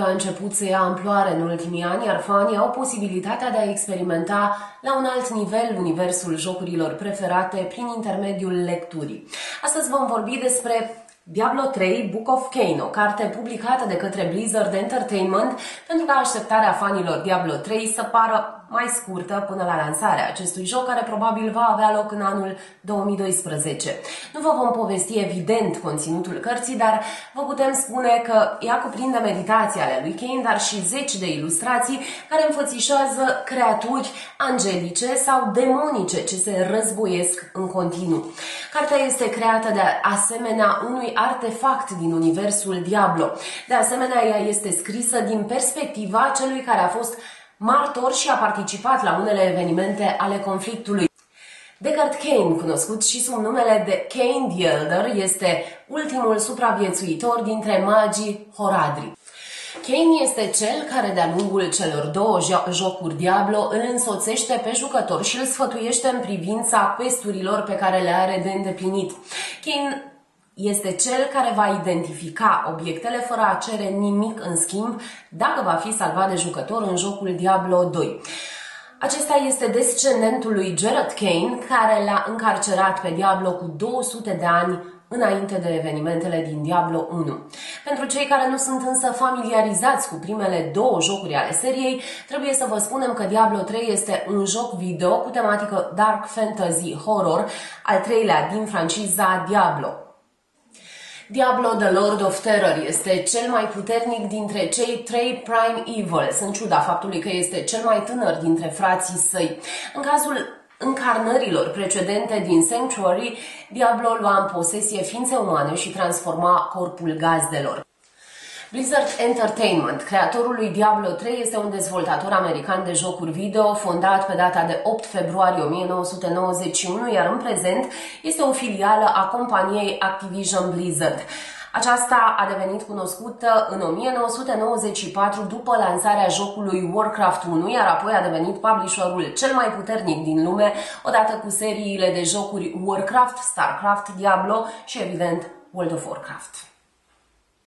a început să ia amploare în ultimii ani, iar fanii au posibilitatea de a experimenta la un alt nivel universul jocurilor preferate prin intermediul lecturii. Astăzi vom vorbi despre Diablo 3 Book of Cain, o carte publicată de către Blizzard Entertainment pentru ca așteptarea fanilor Diablo 3 să pară mai scurtă până la lansarea acestui joc, care probabil va avea loc în anul 2012. Nu vă vom povesti evident conținutul cărții, dar vă putem spune că ea cuprinde meditații ale lui Cain, dar și zeci de ilustrații care înfățișează creaturi angelice sau demonice ce se războiesc în continuu. Cartea este creată de asemenea unui artefact din universul Diablo. De asemenea, ea este scrisă din perspectiva celui care a fost martor și a participat la unele evenimente ale conflictului. Deckard Cain, cunoscut și sub numele de Cain the Elder, este ultimul supraviețuitor dintre magii Horadri. Cain este cel care de-a lungul celor două jocuri Diablo îl însoțește pe jucător și îl sfătuiește în privința questurilor pe care le are de îndeplinit. Cain este cel care va identifica obiectele fără a cere nimic în schimb dacă va fi salvat de jucător în jocul Diablo 2. Acesta este descendentul lui Gerard Cain, care l-a încarcerat pe Diablo cu 200 de ani înainte de evenimentele din Diablo 1. Pentru cei care nu sunt însă familiarizați cu primele două jocuri ale seriei, trebuie să vă spunem că Diablo 3 este un joc video cu tematică Dark Fantasy Horror, al treilea din franciza Diablo. Diablo The Lord of Terror este cel mai puternic dintre cei trei Prime Evils, în ciuda faptului că este cel mai tânăr dintre frații săi. În cazul încarnărilor precedente din Sanctuary, Diablo lua în posesie ființe umane și transforma corpul gazdelor. Blizzard Entertainment, creatorul lui Diablo 3, este un dezvoltator american de jocuri video fondat pe data de 8 februarie 1991, iar în prezent este o filială a companiei Activision Blizzard. Aceasta a devenit cunoscută în 1994 după lansarea jocului Warcraft 1, iar apoi a devenit publisherul cel mai puternic din lume, odată cu seriile de jocuri Warcraft, Starcraft, Diablo și, evident, World of Warcraft.